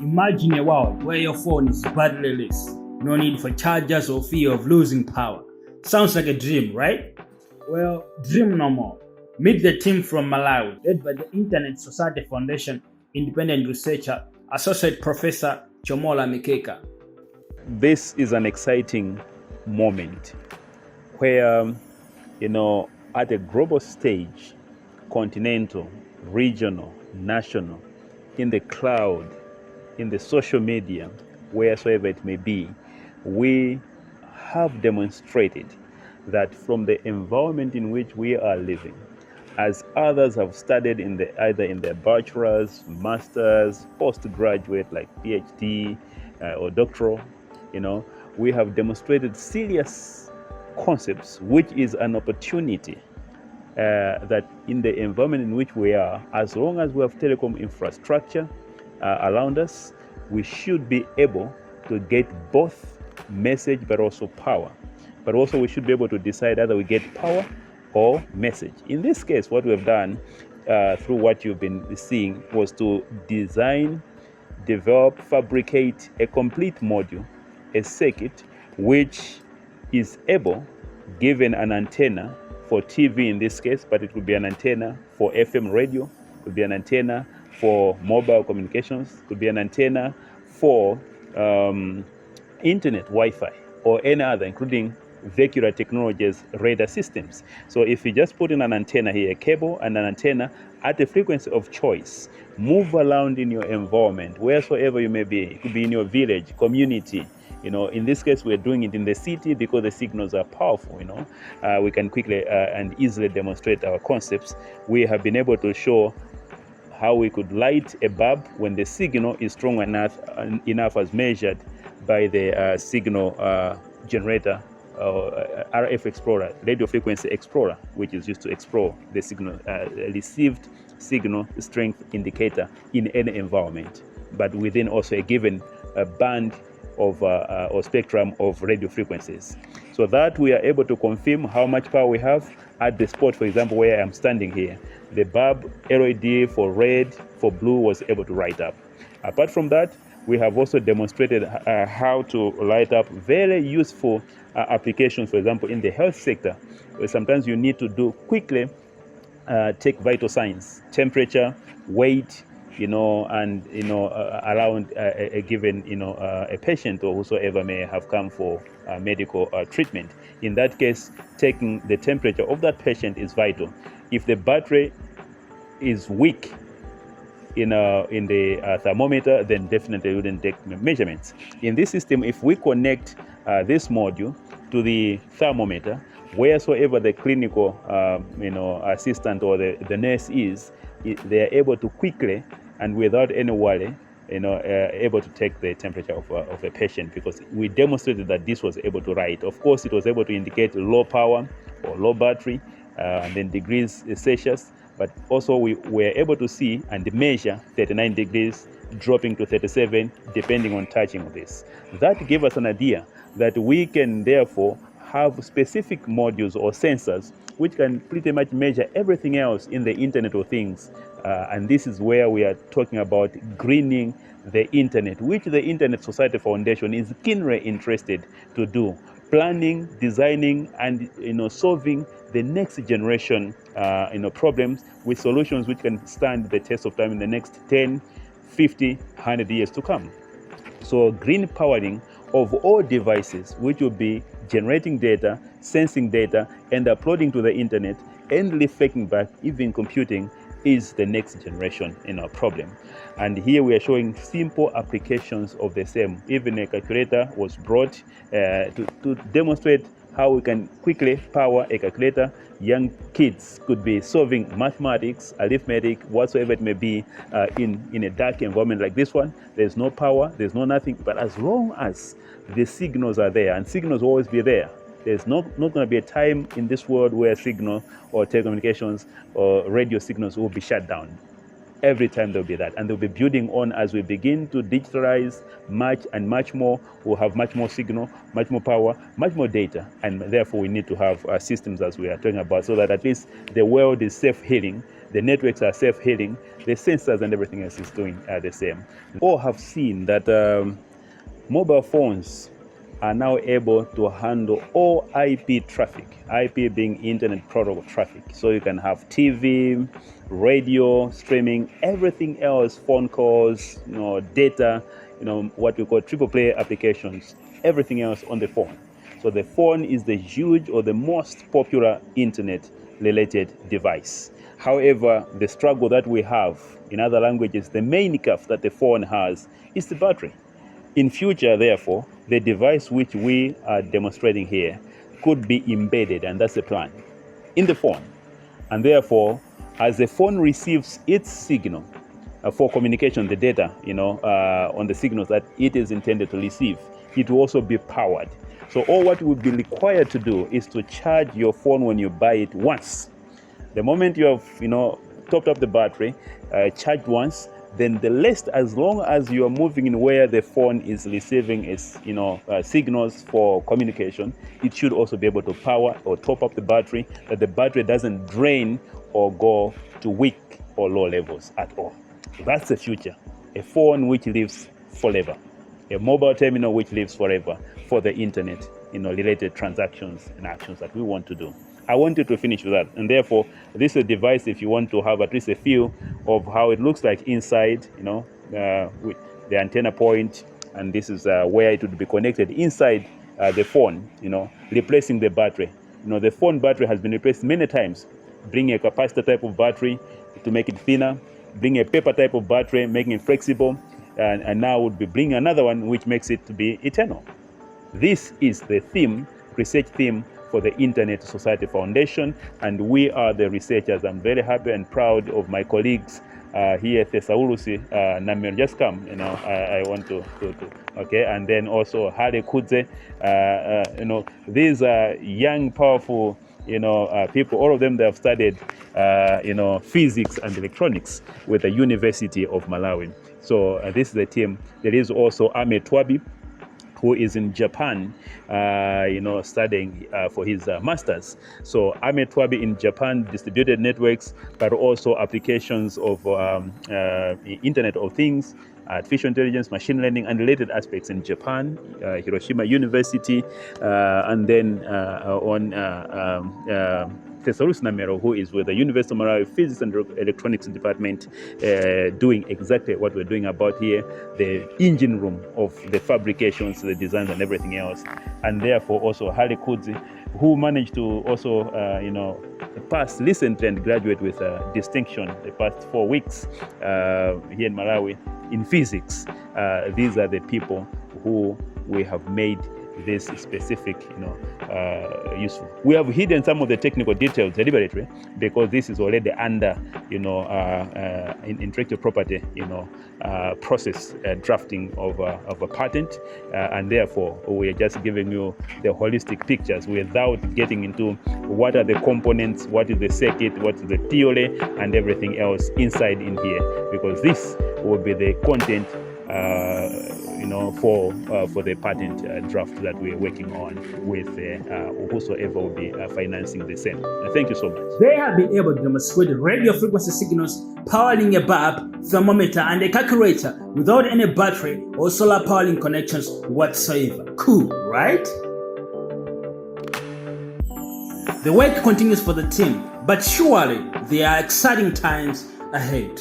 Imagine a world where your phone is batteryless, no need for chargers or fear of losing power. Sounds like a dream, right? Well, dream no more. Meet the team from Malawi, led by the Internet Society Foundation independent researcher, Associate Professor Chomora Mikeka. This is an exciting moment where, at a global stage, continental, regional, national, in the cloud, in the social media, wheresoever it may be, we have demonstrated that from the environment in which we are living, as others have studied either in their bachelor's, master's, postgraduate like PhD or doctoral, we have demonstrated serious concepts, which is an opportunity that in the environment in which we are, as long as we have telecom infrastructure around us, we should be able to get both message but also power. But also we should be able to decide either we get power or message. In this case, what we have done through what you've been seeing was to design, develop, fabricate a complete module, a circuit, which is able, given an antenna for TV in this case, but it could be an antenna for FM radio, could be an antenna for mobile communications, could be an antenna for internet Wi-Fi or any other, including vehicular technologies, radar systems. So if you just put in an antenna here, a cable and an antenna at a frequency of choice, move around in your environment, wheresoever you may be. It could be in your village, community. In this case, we're doing it in the city because the signals are powerful. We can quickly and easily demonstrate our concepts. We have been able to show how we could light a bulb when the signal is strong enough as measured by the signal generator, RF explorer, radio frequency explorer, which is used to explore the signal, received signal strength indicator in any environment, but within also a given band of or spectrum of radio frequencies. So that we are able to confirm how much power we have at the spot, for example, where I'm standing here. The bulb LED for red, for blue was able to light up. Apart from that, we have also demonstrated how to light up very useful applications, for example, in the health sector, where sometimes you need to do quickly take vital signs, temperature, weight, and around a given a patient or whosoever may have come for medical treatment. In that case, taking the temperature of that patient is vital. If the battery is weak in the thermometer, then definitely you wouldn't take measurements. In this system, if we connect this module to the thermometer, wheresoever the clinical assistant or the nurse is, they are able to quickly and without any worry, able to take the temperature of a patient, because we demonstrated that this was able to write. Of course, it was able to indicate low power or low battery, and then degrees Celsius, but also we were able to see and measure 39 degrees dropping to 37, depending on touching this. That gave us an idea that we can therefore have specific modules or sensors which can pretty much measure everything else in the Internet of Things. And this is where we are talking about greening the Internet, which the Internet Society Foundation is keenly interested to do. Planning, designing, and solving the next generation problems with solutions which can stand the test of time in the next 10, 50, 100 years to come. So green powering of all devices which will be generating data, sensing data, and uploading to the internet, and reflecting back, even computing, is the next generation problem. And here we are showing simple applications of the same. Even a calculator was brought to demonstrate how we can quickly power a calculator. Young kids could be solving mathematics, arithmetic, whatsoever it may be, in a dark environment like this one. There's no power, there's no nothing, but as long as the signals are there, and signals will always be there, there's not going to be a time in this world where signal or telecommunications or radio signals will be shut down. Every time there'll be that, and they'll be building on as we begin to digitalize much and much more. We'll have much more signal, much more power, much more data, and therefore we need to have systems as we are talking about, so that at least the world is self-healing the networks are self-healing, the sensors and everything else is doing the same. All have seen that mobile phones are now able to handle all IP traffic, IP being internet protocol traffic. So you can have TV, radio, streaming, everything else, phone calls, data, what we call triple play applications, everything else on the phone. So the phone is the huge or the most popular internet related device. However, the struggle that we have in other languages, the main curve that the phone has is the battery. In future, therefore, the device which we are demonstrating here could be embedded, and that's the plan, in the phone. And therefore, as the phone receives its signal for communication, the data, on the signals that it is intended to receive, it will also be powered. So all what would be required to do is to charge your phone when you buy it once. The moment you have, topped up the battery, charged once, then the rest, as long as you are moving in where the phone is receiving its, signals for communication, it should also be able to power or top up the battery, that the battery doesn't drain or go to weak or low levels at all. So that's the future. A phone which lives forever. A mobile terminal which lives forever for the internet, related transactions and actions that we want to do. I wanted to finish with that, and therefore this is a device if you want to have at least a feel of how it looks like inside, with the antenna point, and this is where it would be connected inside the phone, replacing the battery. The phone battery has been replaced many times. Bring a capacitor type of battery to make it thinner, bring a paper type of battery, making it flexible, and now would be bringing another one which makes it to be eternal. This is the theme, research theme for the Internet Society Foundation, and we are the researchers. I'm very happy and proud of my colleagues here at Thesaurus. Namir, just come, I want to, okay, and then also Hare Kudze, these are young, powerful, people, all of them, they have studied, physics and electronics with the University of Malawi. So this is the team. There is also Ame Twabi, who is in Japan, studying for his master's. So Ame Twabi in Japan, distributed networks, but also applications of Internet of Things, artificial intelligence, machine learning, and related aspects in Japan, Hiroshima University, and then on Thesaurus Namero, who is with the University of Malawi Physics and Electronics Department, doing exactly what we're doing about here, the engine room of the fabrications, the designs and everything else. And therefore also Hare Kudzi, who managed to also, pass recently and graduate with distinction the past 4 weeks here in Malawi in physics. These are the people who we have made this specific, useful. We have hidden some of the technical details deliberately because this is already under, intellectual property, process drafting of a patent, and therefore we are just giving you the holistic pictures without getting into what are the components, what is the circuit, what is the theory, and everything else inside in here, because this will be the content for the patent draft that we are working on with whosoever will be financing the same. Thank you so much. They have been able to demonstrate radio frequency signals powering a bulb, thermometer, and a calculator without any battery or solar powering connections whatsoever. Cool, right? The work continues for the team, but surely there are exciting times ahead.